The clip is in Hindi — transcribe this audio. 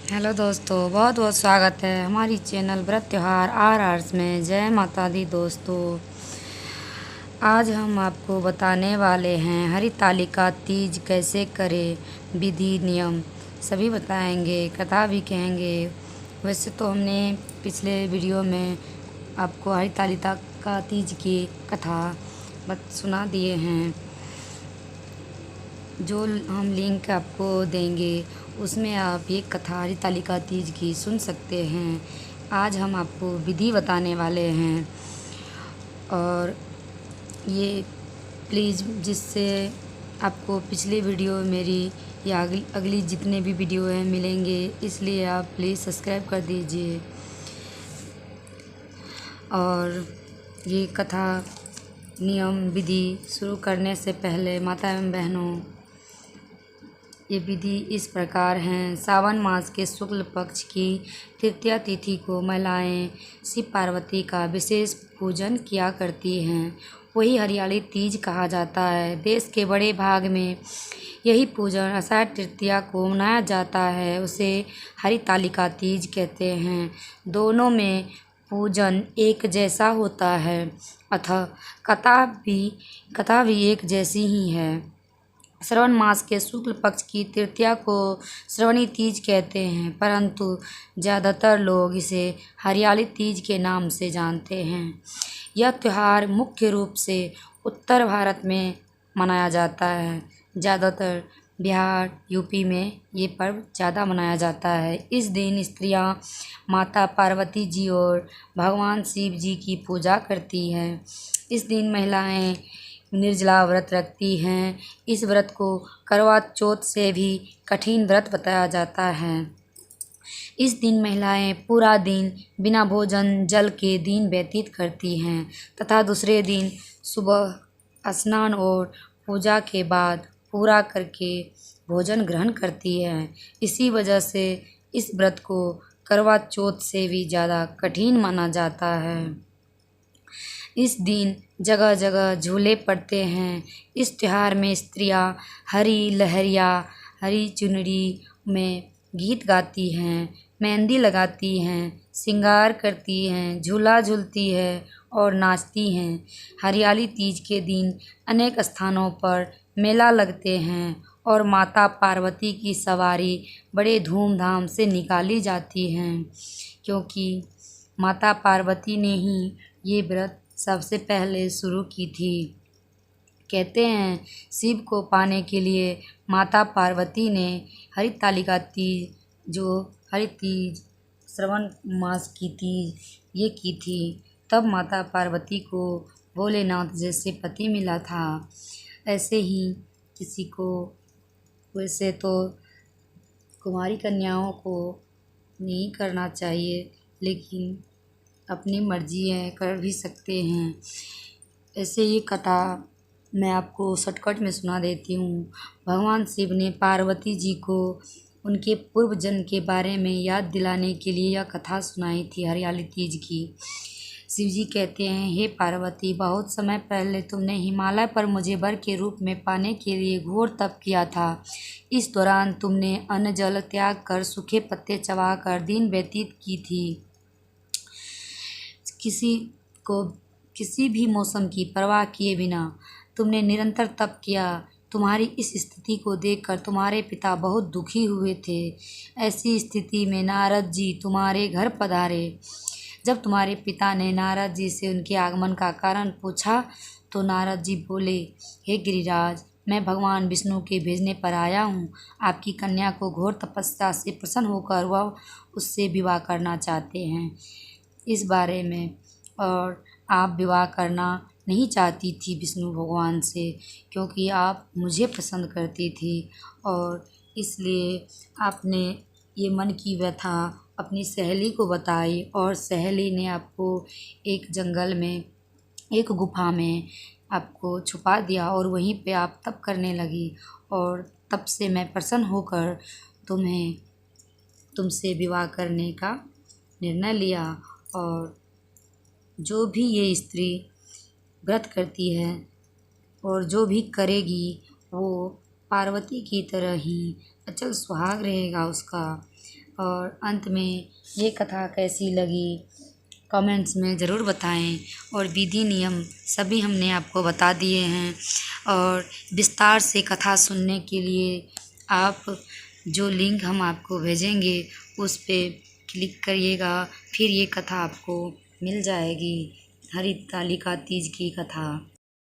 हेलो दोस्तों, बहुत बहुत स्वागत है हमारी चैनल व्रत त्योहार आर आर्स में। जय माता दी दोस्तों। आज हम आपको बताने वाले हैं हरितालिका तीज कैसे करें, विधि नियम सभी बताएंगे, कथा भी कहेंगे। वैसे तो हमने पिछले वीडियो में आपको हरितालिका का तीज की कथा सुना दिए हैं, जो हम लिंक आपको देंगे उसमें आप ये कथा हरितालिका तीज की सुन सकते हैं। आज हम आपको विधि बताने वाले हैं, और ये प्लीज़ जिससे आपको पिछली वीडियो मेरी या अगली जितने भी वीडियो हैं मिलेंगे, इसलिए आप प्लीज़ सब्सक्राइब कर दीजिए। और ये कथा नियम विधि शुरू करने से पहले माता एवं बहनों, ये विधि इस प्रकार हैं। सावन मास के शुक्ल पक्ष की तृतीया तिथि को महिलाएं शिव पार्वती का विशेष पूजन किया करती हैं। वही हरियाली तीज कहा जाता है। देश के बड़े भाग में यही पूजन आषाढ़ तृतीया को मनाया जाता है। उसे हरितालिका तीज कहते हैं। दोनों में पूजन एक जैसा होता है, अतः कथा भी एक जैसी ही है। श्रवण मास के शुक्ल पक्ष की तृतीया को श्रवणी तीज कहते हैं, परंतु ज़्यादातर लोग इसे हरियाली तीज के नाम से जानते हैं। यह त्यौहार मुख्य रूप से उत्तर भारत में मनाया जाता है। ज़्यादातर बिहार, यूपी में ये पर्व ज़्यादा मनाया जाता है। इस दिन स्त्रियां माता पार्वती जी और भगवान शिव जी की पूजा करती हैं। इस दिन महिलाएं निर्जला व्रत रखती हैं। इस व्रत को करवा चौथ से भी कठिन व्रत बताया जाता है। इस दिन महिलाएं पूरा दिन बिना भोजन जल के दिन व्यतीत करती हैं तथा दूसरे दिन सुबह स्नान और पूजा के बाद पूरा करके भोजन ग्रहण करती हैं। इसी वजह से इस व्रत को करवा चौथ से भी ज़्यादा कठिन माना जाता है। इस दिन जगह जगह झूले पड़ते हैं। इस त्योहार में स्त्रियां हरी लहरिया, हरी चुनरी में गीत गाती हैं, मेहंदी लगाती हैं, श्रृंगार करती हैं, झूला झूलती है और नाचती हैं। हरियाली तीज के दिन अनेक स्थानों पर मेला लगते हैं और माता पार्वती की सवारी बड़े धूमधाम से निकाली जाती हैं, क्योंकि माता पार्वती ने ही ये व्रत सबसे पहले शुरू की थी। कहते हैं शिव को पाने के लिए माता पार्वती ने हरितालिका तीज, जो हरि तीज श्रवण मास की तीज ये की थी। तब माता पार्वती को भोलेनाथ जैसे पति मिला था। ऐसे ही किसी को, वैसे तो कुमारी कन्याओं को नहीं करना चाहिए, लेकिन अपनी मर्जी है, कर भी सकते हैं। ऐसे ये कथा मैं आपको शॉर्टकट में सुना देती हूँ। भगवान शिव ने पार्वती जी को उनके पूर्व जन्म के बारे में याद दिलाने के लिए यह कथा सुनाई थी हरियाली तीज की। शिव जी कहते हैं, हे पार्वती, बहुत समय पहले तुमने हिमालय पर मुझे वर के रूप में पाने के लिए घोर तप किया था। इस दौरान तुमने अन्न जल त्याग कर सूखे पत्ते चबाकर दिन व्यतीत की थी। किसी भी मौसम की परवाह किए बिना तुमने निरंतर तप किया। तुम्हारी इस स्थिति को देखकर तुम्हारे पिता बहुत दुखी हुए थे। ऐसी स्थिति में नारद जी तुम्हारे घर पधारे। जब तुम्हारे पिता ने नारद जी से उनके आगमन का कारण पूछा तो नारद जी बोले, हे गिरिराज, मैं भगवान विष्णु के भेजने पर आया हूँ। आपकी कन्या को घोर तपस्या से प्रसन्न होकर वह उससे विवाह करना चाहते हैं इस बारे में, और आप विवाह करना नहीं चाहती थी विष्णु भगवान से, क्योंकि आप मुझे पसंद करती थी, और इसलिए आपने ये मन की व्यथा अपनी सहेली को बताई, और सहेली ने आपको एक जंगल में, एक गुफा में आपको छुपा दिया और वहीं पे आप तप करने लगी। और तब से मैं प्रसन्न होकर तुमसे विवाह करने का निर्णय लिया। और जो भी ये स्त्री व्रत करती है और जो भी करेगी वो पार्वती की तरह ही अचल सुहाग रहेगा उसका। और अंत में ये कथा कैसी लगी कमेंट्स में ज़रूर बताएं। और विधि नियम सभी हमने आपको बता दिए हैं। और विस्तार से कथा सुनने के लिए आप जो लिंक हम आपको भेजेंगे उस पे क्लिक करिएगा, फिर ये कथा आपको मिल जाएगी, हरितालिका तीज की कथा।